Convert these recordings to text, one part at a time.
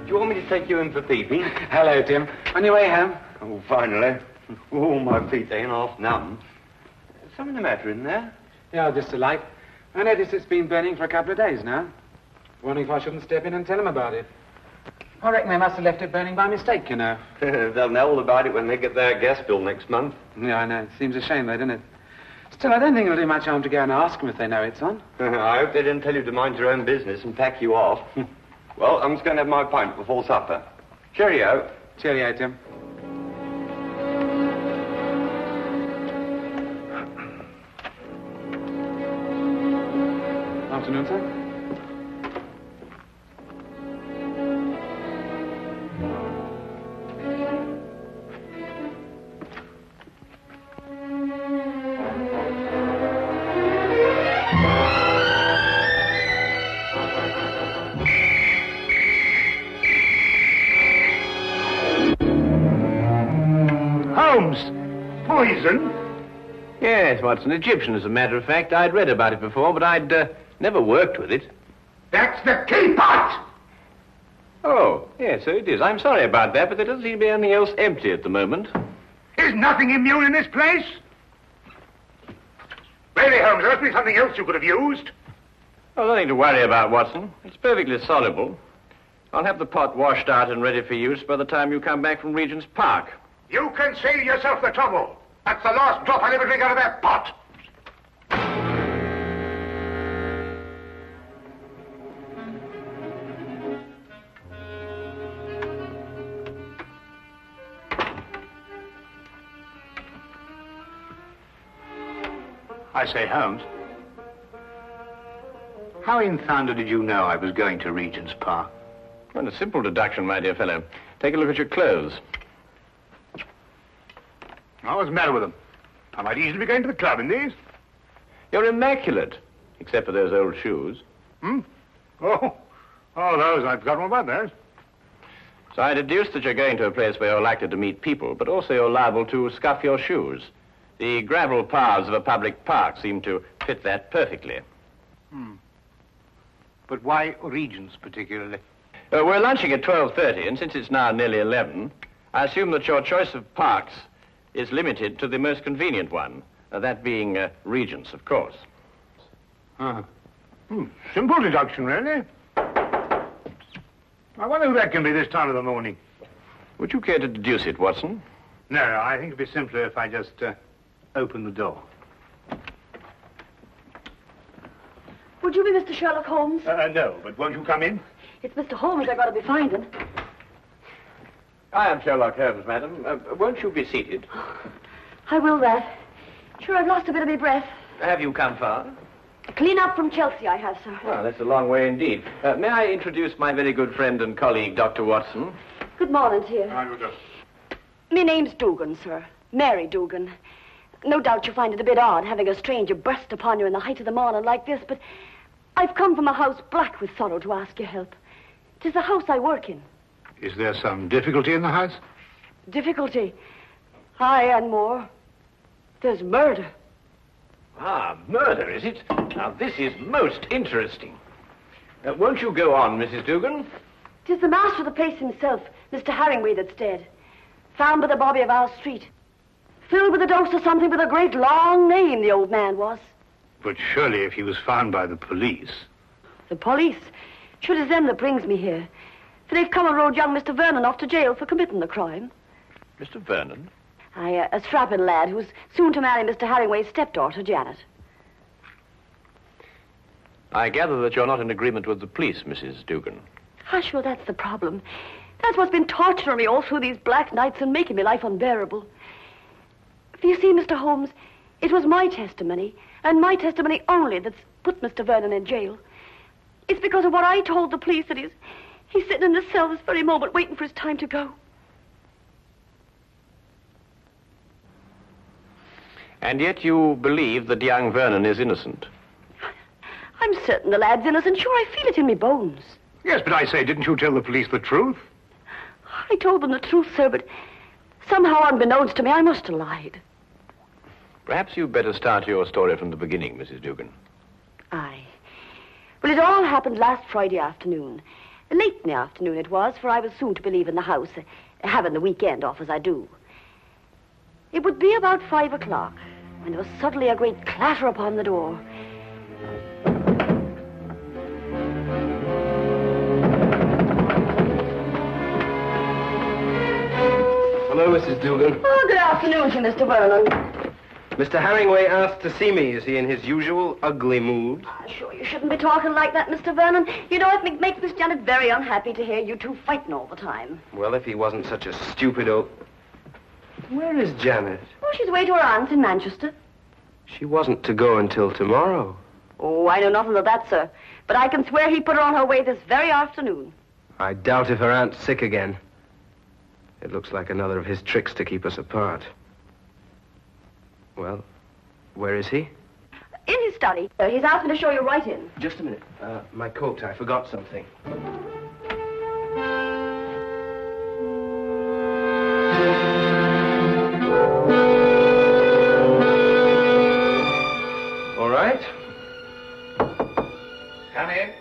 Do you want me to take you in for peeping? Hello, Tim. On your way home? Oh, finally. Oh, my feet ain't half numb. Something the matter in there? Yeah, just a light. I noticed it's been burning for a couple of days now. Wondering if I shouldn't step in and tell them about it. I reckon they must have left it burning by mistake, you know. They'll know all about it when they get their gas bill next month. Yeah, I know. It seems a shame, though, doesn't it? Still, I don't think it'll do much harm to go and ask them if they know it's on. I hope they didn't tell you to mind your own business and pack you off. Well, I'm just going to have my pint before supper. Cheerio. Cheerio, Tim. Afternoon, sir. Holmes! Poison? Yes, Watson. Egyptian, as a matter of fact. I'd read about it before, but I'd never worked with it. That's the key pot! Oh, yes, so it is. I'm sorry about that, but there doesn't seem to be anything else empty at the moment. Is nothing immune in this place? Really, Holmes, there must be something else you could have used. Oh, nothing to worry about, Watson. It's perfectly soluble. I'll have the pot washed out and ready for use by the time you come back from Regent's Park. You can save yourself the trouble. That's the last drop I'll ever drink out of that pot. I say, Holmes, how in thunder did you know I was going to Regent's Park? Well, a simple deduction, my dear fellow. Take a look at your clothes. Oh, what's the matter with them? I might easily be going to the club in these. You're immaculate, except for those old shoes. Hmm? Oh, those. I've forgotten all about those. So I deduce that you're going to a place where you're likely to meet people, but also you're liable to scuff your shoes. The gravel paths of a public park seem to fit that perfectly. But why Regent's particularly? We're lunching at 12:30, and since it's now nearly 11, I assume that your choice of parks is limited to the most convenient one, that being Regent's, of course. Simple deduction, really. I wonder who that can be this time of the morning. Would you care to deduce it, Watson? No, I think it'd be simpler if I just open the door. Would you be Mr. Sherlock Holmes? No, but won't you come in? It's Mr. Holmes I gotta be finding. I am Sherlock Holmes, madam. Won't you be seated? I will that. Sure, I've lost a bit of my breath. Have you come far? Clean up from Chelsea, I have, sir. Well, that's a long way indeed. May I introduce my very good friend and colleague, Dr. Watson? Good morning to you. I will just... My name's Dugan, sir. Mary Dugan. No doubt you find it a bit odd having a stranger burst upon you in the height of the morning like this, but I've come from a house black with sorrow to ask your help. 'Tis the house I work in. Is there some difficulty in the house? Difficulty? Aye, and more. There's murder. Ah, murder, is it? Now, this is most interesting. Won't you go on, Mrs. Dugan? 'Tis the master of the place himself, Mr. Harringway, that's dead. Found by the bobby of our street. Filled with a dose of something with a great long name, the old man was. But surely if he was found by the police... The police? Sure, it's them that brings me here. For they've come and rode young Mr. Vernon off to jail for committing the crime. Mr. Vernon? Aye, a strapping lad who's soon to marry Mr. Harringway's stepdaughter, Janet. I gather that you're not in agreement with the police, Mrs. Dugan. Ah, sure, that's the problem. That's what's been torturing me all through these black nights and making my life unbearable. For you see, Mr. Holmes, it was my testimony, and my testimony only, that's put Mr. Vernon in jail. It's because of what I told the police that he's sitting in the cell this very moment waiting for his time to go. And yet you believe that young Vernon is innocent? I'm certain the lad's innocent. Sure, I feel it in me bones. Yes, but I say, didn't you tell the police the truth? I told them the truth, sir, but somehow unbeknownst to me, I must have lied. Perhaps you'd better start your story from the beginning, Mrs. Dugan. Aye. Well, it all happened last Friday afternoon. Late in the afternoon it was, for I was soon to be leaving the house, having the weekend off as I do. It would be about 5 o'clock when there was suddenly a great clatter upon the door. Hello, Mrs. Dugan. Oh, good afternoon to Mr. Vernon. Mr. Herringway asked to see me. Is he in his usual ugly mood? I'm sure you shouldn't be talking like that, Mr. Vernon. You know, it makes Miss Janet very unhappy to hear you two fighting all the time. Well, if he wasn't such a stupid old... Where is Janet? Oh, she's away to her aunt's in Manchester. She wasn't to go until tomorrow. Oh, I know nothing of that, sir. But I can swear he put her on her way this very afternoon. I doubt if her aunt's sick again. It looks like another of his tricks to keep us apart. Well, where is he? In his study. He's asked me to show you right in. Just a minute. My coat. I forgot something. All right. Come in.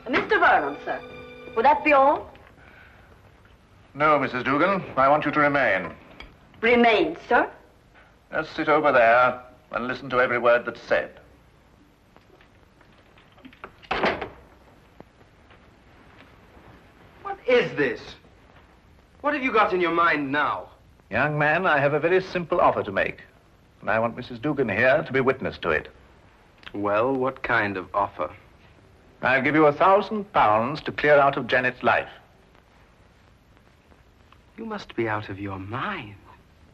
Mr. Vernon, sir. Would that be all? No, Mrs. Dugan. I want you to remain. Remain, sir. Just sit over there and listen to every word that's said. What is this? What have you got in your mind now? Young man, I have a very simple offer to make. And I want Mrs. Dugan here to be witness to it. Well, what kind of offer? I'll give you £1,000 to clear out of Janet's life. You must be out of your mind.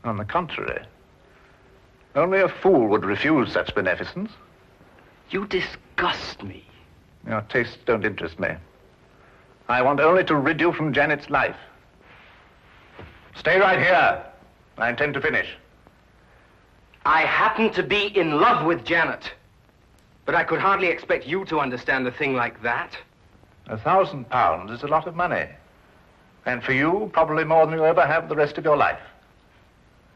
On the contrary. Only a fool would refuse such beneficence. You disgust me. Your tastes don't interest me. I want only to rid you from Janet's life. Stay right here. I intend to finish. I happen to be in love with Janet. But I could hardly expect you to understand a thing like that. £1,000 is a lot of money. And for you, probably more than you'll ever have the rest of your life.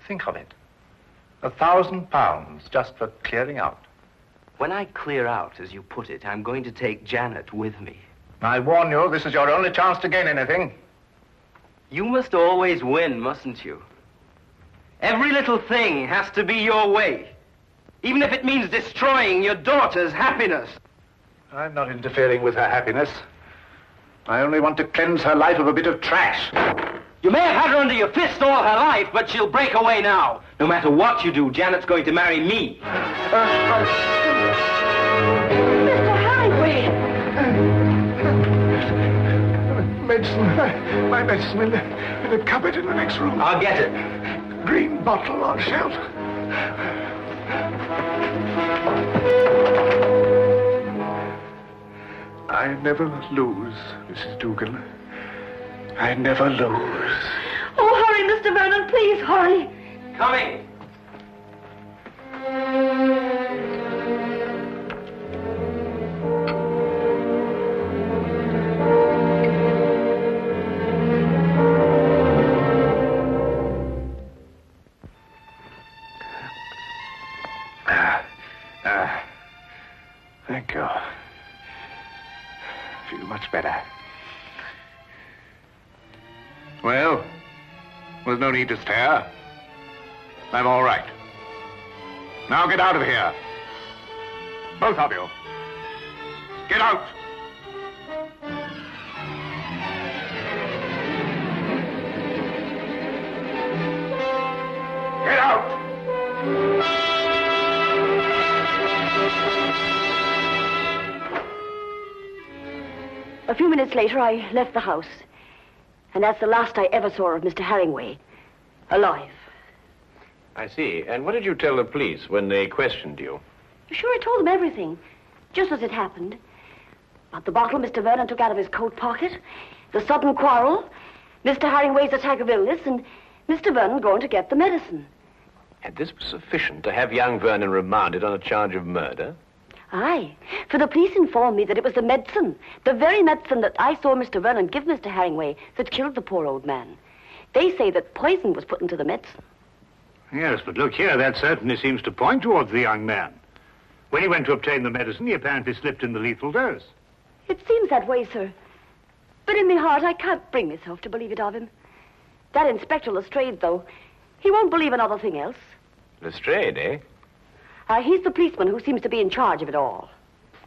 Think of it. £1,000 just for clearing out. When I clear out, as you put it, I'm going to take Janet with me. I warn you, this is your only chance to gain anything. You must always win, mustn't you? Every little thing has to be your way. Even if it means destroying your daughter's happiness. I'm not interfering with her happiness. I only want to cleanse her life of a bit of trash. You may have had her under your fist all her life, but she'll break away now. No matter what you do, Janet's going to marry me. Mr. Highway! Medicine. My medicine in the cupboard in the next room. I'll get it. Green bottle on shelf. I never lose, Mrs. Dugan. I never lose. Oh, hurry, Mr. Vernon, please, hurry. Coming. Thank you. Feel much better. Well, there's no need to stare. I'm all right. Now get out of here. Both of you. Get out. Get out. A few minutes later, I left the house. And that's the last I ever saw of Mr. Herringway. Alive. I see. And what did you tell the police when they questioned you? Sure, I told them everything. Just as it happened. About the bottle Mr. Vernon took out of his coat pocket. The sudden quarrel. Mr. Herringway's attack of illness. And Mr. Vernon going to get the medicine. And this was sufficient to have young Vernon remanded on a charge of murder? Aye, for the police informed me that it was the medicine, the very medicine that I saw Mr. Vernon give Mr. Herringway, that killed the poor old man. They say that poison was put into the medicine. Yes, but look here, that certainly seems to point towards the young man. When he went to obtain the medicine, he apparently slipped in the lethal dose. It seems that way, sir. But in my heart, I can't bring myself to believe it of him. That Inspector Lestrade, though, he won't believe another thing else. Lestrade, eh? He's the policeman who seems to be in charge of it all.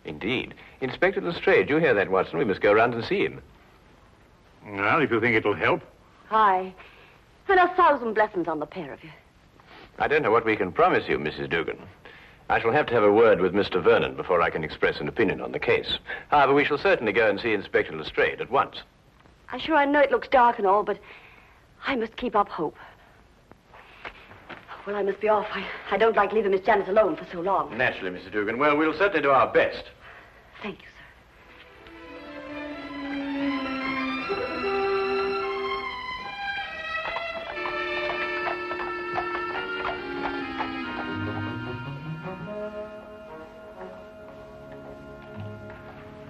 Indeed. Inspector Lestrade, you hear that, Watson? We must go round and see him. Well, if you think it'll help. Aye. And 1,000 blessings on the pair of you. I don't know what we can promise you, Mrs. Dugan. I shall have to have a word with Mr. Vernon before I can express an opinion on the case. However, we shall certainly go and see Inspector Lestrade at once. I know it looks dark and all, but I must keep up hope. Well, I must be off. I don't like leaving Miss Janice alone for so long. Naturally, Mr. Dugan. Well, we'll certainly do our best. Thank you, sir.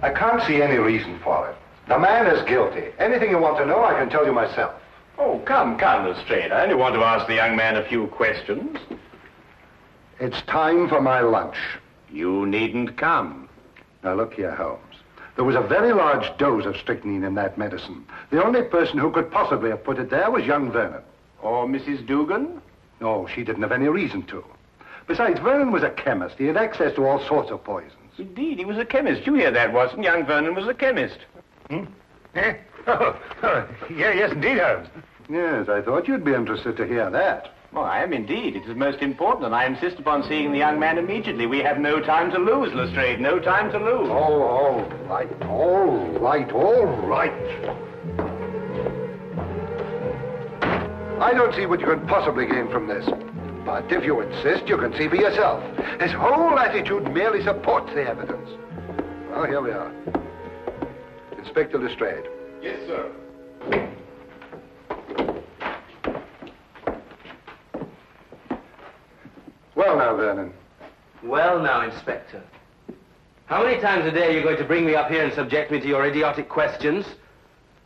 I can't see any reason for it. The man is guilty. Anything you want to know, I can tell you myself. Oh, come, Lestrade. I only want to ask the young man a few questions. It's time for my lunch. You needn't come. Now, look here, Holmes. There was a very large dose of strychnine in that medicine. The only person who could possibly have put it there was young Vernon. Or Mrs. Dugan? No, she didn't have any reason to. Besides, Vernon was a chemist. He had access to all sorts of poisons. Indeed, he was a chemist. You hear that, Watson? Young Vernon was a chemist. Eh? Yes, indeed, Holmes. Yes, I thought you'd be interested to hear that. Well, I am indeed. It is most important, and I insist upon seeing the young man immediately. We have no time to lose, Lestrade. No time to lose. Oh, all right, all right, all right. I don't see what you can possibly gain from this. But if you insist, you can see for yourself. His whole attitude merely supports the evidence. Well, here we are. Inspector Lestrade. Yes, sir. Well now, Vernon. Well now, Inspector. How many times a day are you going to bring me up here and subject me to your idiotic questions?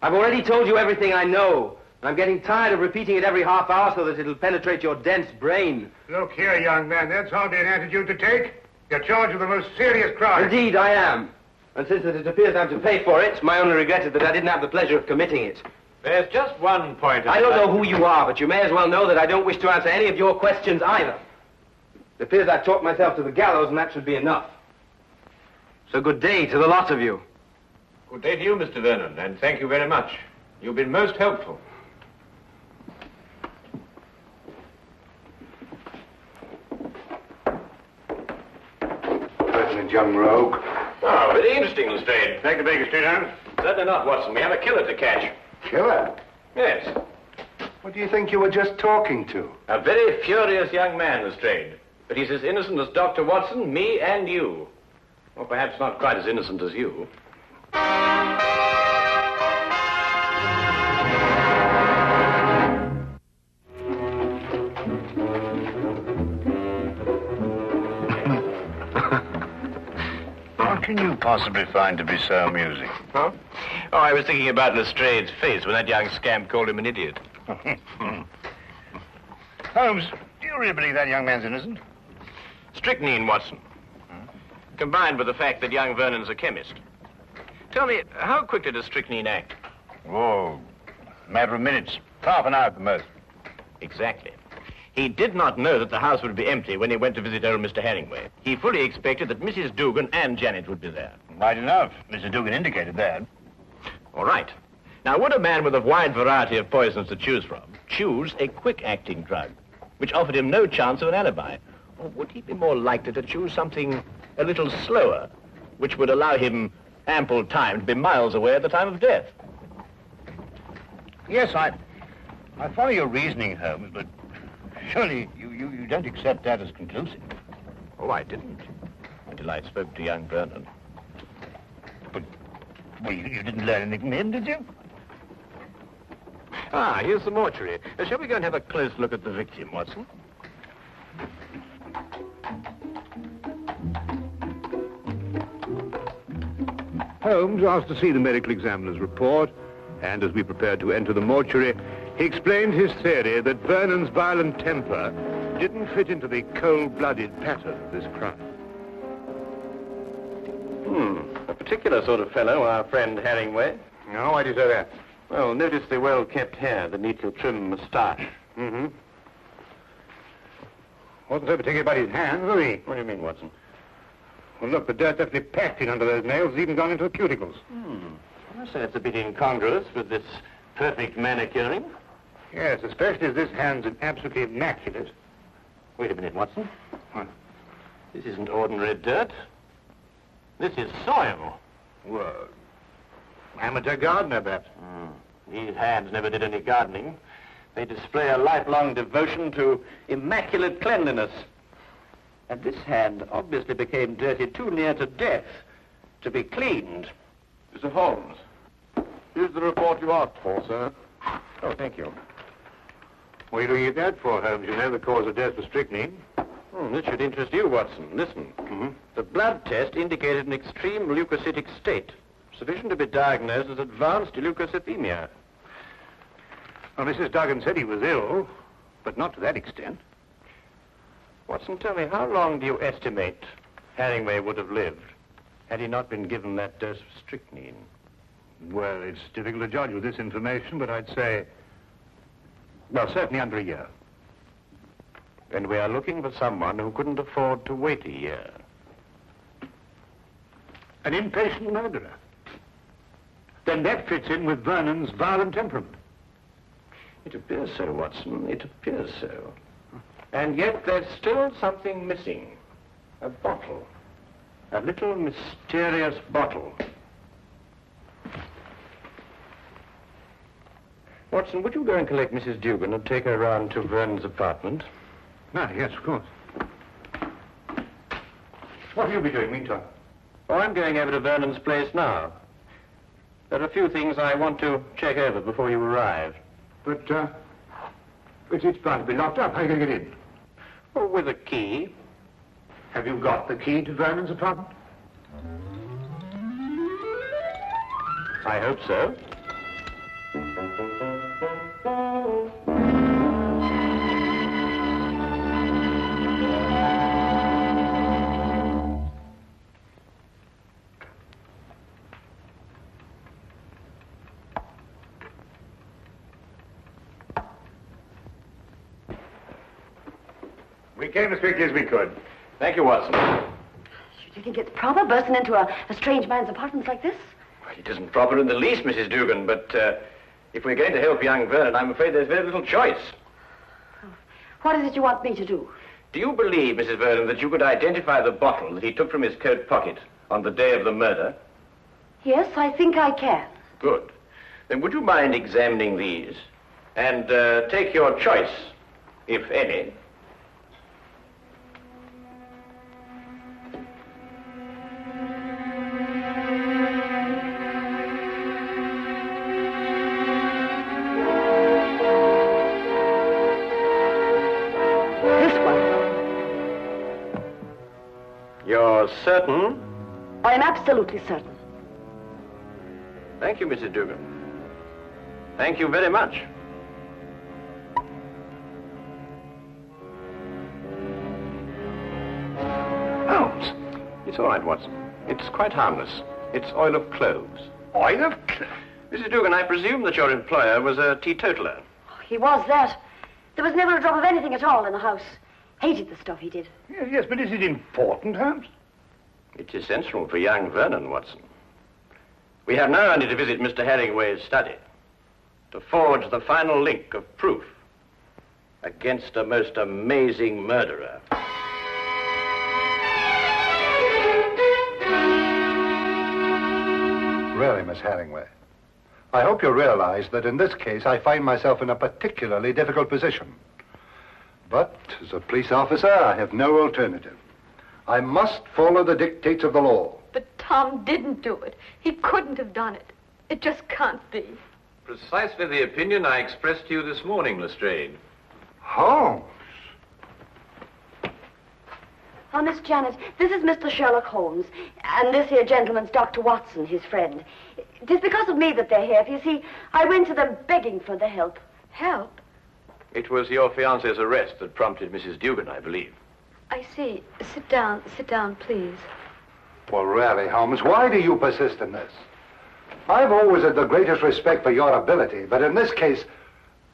I've already told you everything I know. I'm getting tired of repeating it every half hour so that it'll penetrate your dense brain. Look here, young man, that's hardly an attitude to take. You're charged with the most serious crime. Indeed, I am. And since it appears I'm to pay for it, my only regret is that I didn't have the pleasure of committing it. There's just one point. I don't know who you are, but you may as well know that I don't wish to answer any of your questions either. It appears I've talked myself to the gallows, and that should be enough. So good day to the lot of you. Good day to you, Mr. Vernon, and thank you very much. You've been most helpful. Pertinent young rogue. Oh, very interesting, Lestrade. Take the Baker Street, Holmes. Certainly not, Watson. We have a killer to catch. Killer? Yes. What do you think you were just talking to? A very furious young man, Lestrade. But he's as innocent as Dr. Watson, me, and you. Or perhaps not quite as innocent as you. What can you possibly find to be so amusing? Huh? Oh, I was thinking about Lestrade's face when that young scamp called him an idiot. Holmes, do you really believe that young man's innocent? Strychnine, Watson. Combined with the fact that young Vernon's a chemist. Tell me, how quickly does strychnine act? Oh, a matter of minutes. Half an hour at the most. Exactly. He did not know that the house would be empty when he went to visit old Mr. Hemingway. He fully expected that Mrs. Dugan and Janet would be there. Right enough. Mr. Dugan indicated that. All right. Now, would a man with a wide variety of poisons to choose from choose a quick-acting drug, which offered him no chance of an alibi? Or would he be more likely to choose something a little slower, which would allow him ample time to be miles away at the time of death? Yes, I follow your reasoning, Holmes, but surely you don't accept that as conclusive. Oh, I didn't, until I spoke to young Vernon. But, well, you didn't learn anything from him, did you? Ah, here's the mortuary. Shall we go and have a close look at the victim, Watson? Holmes asked to see the medical examiner's report, and as we prepared to enter the mortuary, he explained his theory that Vernon's violent temper didn't fit into the cold-blooded pattern of this crime. A particular sort of fellow, our friend Herringway. No, why do you say that? Well, notice the well-kept hair, the neatly trimmed moustache. Mm-hmm. Wasn't so particular about his hands, was he? What do you mean, Watson? Well, look, the dirt definitely packed in under those nails. It's even gone into the cuticles. I say it's a bit incongruous with this perfect manicuring. Yes, especially as this hand's absolutely immaculate. Wait a minute, Watson. What? This isn't ordinary dirt. This is soil. Well, amateur gardener, perhaps. These hands never did any gardening. They display a lifelong devotion to immaculate cleanliness. And this hand obviously became dirty too near to death to be cleaned. Mr. Holmes, here's the report you asked for, sir. Oh, thank you. What are you looking at that for, Holmes? You know the cause of death was strychnine. This should interest you, Watson. Listen. The blood test indicated an extreme leukocytic state, sufficient to be diagnosed as advanced leukocythemia. Well, Mrs. Duggan said he was ill, but not to that extent. Watson, tell me, how long do you estimate Herringway would have lived had he not been given that dose of strychnine? Well, it's difficult to judge with this information, but I'd say, well, certainly under a year. Then we are looking for someone who couldn't afford to wait a year. An impatient murderer. Then that fits in with Vernon's violent temperament. It appears so, Watson. It appears so. And yet there's still something missing. A bottle. A little mysterious bottle. Watson, would you go and collect Mrs. Dugan and take her round to Vernon's apartment? Ah, yes, of course. What will you be doing meantime? Oh, I'm going over to Vernon's place now. There are a few things I want to check over before you arrive. But it's bound to be locked up. How are you going to get in? Oh, with a key. Have you got the key to Vernon's apartment? I hope so. We came as quickly as we could. Thank you, Watson. Do you think it's proper bursting into a strange man's apartment like this? Well, it isn't proper in the least, Mrs. Dugan, but if we're going to help young Vernon, I'm afraid there's very little choice. What is it you want me to do? Do you believe, Mrs. Vernon, that you could identify the bottle that he took from his coat pocket on the day of the murder? Yes, I think I can. Good. Then would you mind examining these and take your choice, if any? You're certain? I'm absolutely certain. Thank you, Mrs. Dugan. Thank you very much. Holmes. It's all right, Watson. It's quite harmless. It's oil of cloves. Oil of cloves? Mrs. Dugan, I presume that your employer was a teetotaler. He was that. There was never a drop of anything at all in the house. Hated the stuff he did. Yes, but is it important, Holmes? It's essential for young Vernon, Watson. We have now only to visit Mr. Herringway's study to forge the final link of proof against a most amazing murderer. Really, Miss Herringway, I hope you realize that in this case I find myself in a particularly difficult position. But as a police officer, I have no alternative. I must follow the dictates of the law. But Tom didn't do it. He couldn't have done it. It just can't be. Precisely the opinion I expressed to you this morning, Lestrade. Holmes. Oh, Miss Janet, this is Mr. Sherlock Holmes, and this here gentleman's Dr. Watson, his friend. It is because of me that they're here. You see, I went to them begging for the help. Help? It was your fiancé's arrest that prompted Mrs. Dugan, I believe. I see. Sit down, please. Well, really, Holmes, why do you persist in this? I've always had the greatest respect for your ability, but in this case,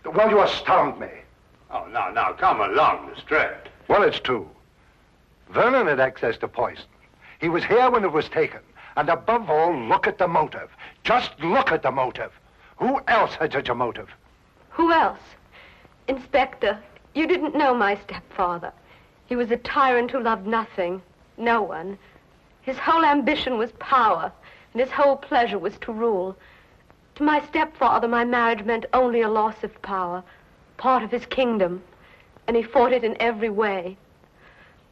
well, you astound me. Oh, now, come along, Lestrade. Well, it's true. Vernon had access to poison. He was here when it was taken. And above all, look at the motive. Just look at the motive. Who else had such a motive? Who else? Inspector, you didn't know my stepfather. He was a tyrant who loved nothing, no one. His whole ambition was power, and his whole pleasure was to rule. To my stepfather, my marriage meant only a loss of power, part of his kingdom, and he fought it in every way.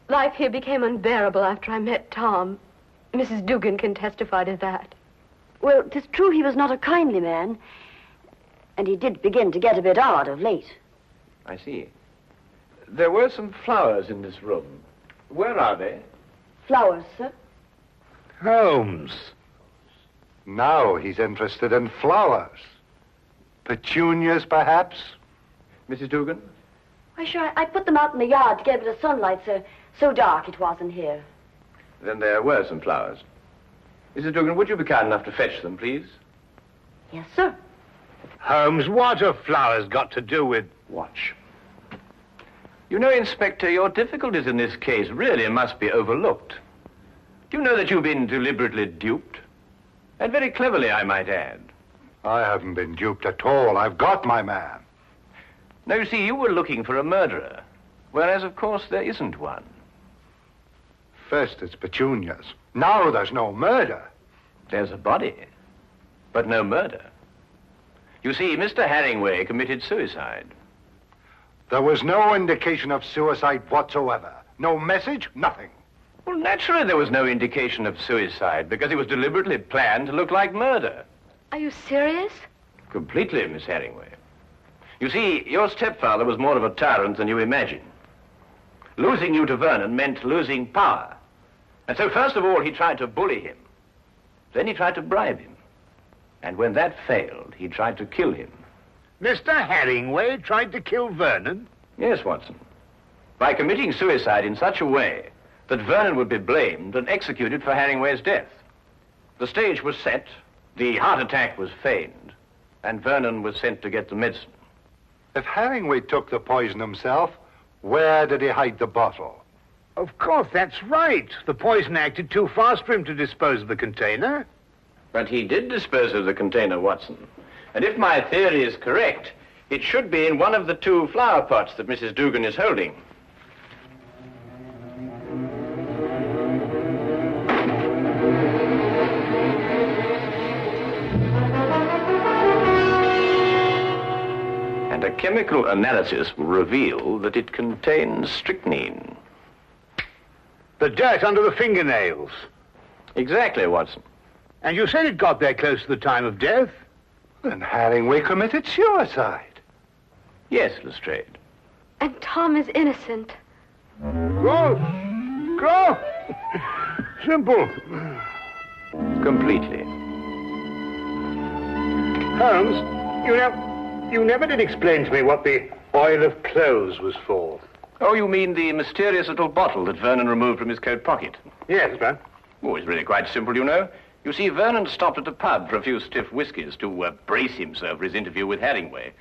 Life here became unbearable after I met Tom. Mrs. Dugan can testify to that. Well, 'tis true he was not a kindly man, and he did begin to get a bit odd of late. I see. There were some flowers in this room. Where are they? Flowers, sir? Holmes. Now he's interested in flowers. Petunias, perhaps? Mrs. Dugan? Why, sure, I put them out in the yard to get a bit of sunlight, sir. So dark it was in here. Then there were some flowers. Mrs. Dugan, would you be kind enough to fetch them, please? Yes, sir. Holmes, what have flowers got to do with... Watch. You know, Inspector, your difficulties in this case really must be overlooked. Do you know that you've been deliberately duped? And very cleverly, I might add. I haven't been duped at all. I've got my man. Now, you see, you were looking for a murderer, whereas, of course, there isn't one. First it's petunias. Now there's no murder. There's a body, but no murder. You see, Mr. Harringway committed suicide. There was no indication of suicide whatsoever. No message, nothing. Well, naturally there was no indication of suicide, because it was deliberately planned to look like murder. Are you serious? Completely, Miss Harringway. You see, your stepfather was more of a tyrant than you imagine. Losing you to Vernon meant losing power. And so first of all, he tried to bully him. Then he tried to bribe him. And when that failed, he tried to kill him. Mr. Harringway tried to kill Vernon? Yes, Watson. By committing suicide in such a way that Vernon would be blamed and executed for Harringway's death. The stage was set, the heart attack was feigned, and Vernon was sent to get the medicine. If Harringway took the poison himself, where did he hide the bottle? Of course, that's right. The poison acted too fast for him to dispose of the container. But he did dispose of the container, Watson. And if my theory is correct, it should be in one of the two flower pots that Mrs. Dugan is holding. And a chemical analysis will reveal that it contains strychnine. The dirt under the fingernails. Exactly, Watson. And you said it got there close to the time of death? Then Harringway committed suicide. Yes, Lestrade. And Tom is innocent. Go! Simple. Completely. Holmes, you never did explain to me what the oil of clothes was for. Oh, you mean the mysterious little bottle that Vernon removed from his coat pocket? Yes, man. Oh, it's really quite simple, you know. You see, Vernon stopped at a pub for a few stiff whiskies to brace himself for his interview with Harringway.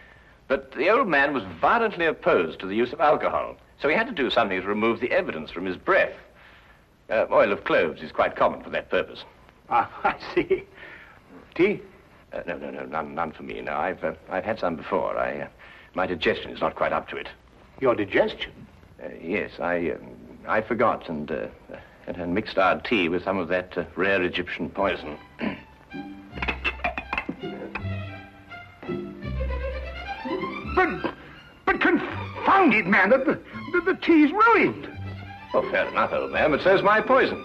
But the old man was violently opposed to the use of alcohol, so he had to do something to remove the evidence from his breath. Oil of cloves is quite common for that purpose. Ah, I see. Tea? No, none for me. No, I've had some before. My digestion is not quite up to it. Your digestion? Yes, I forgot and mixed our tea with some of that rare Egyptian poison. But confound it, man, the tea's ruined. Oh, fair enough, old man, but so's my poison.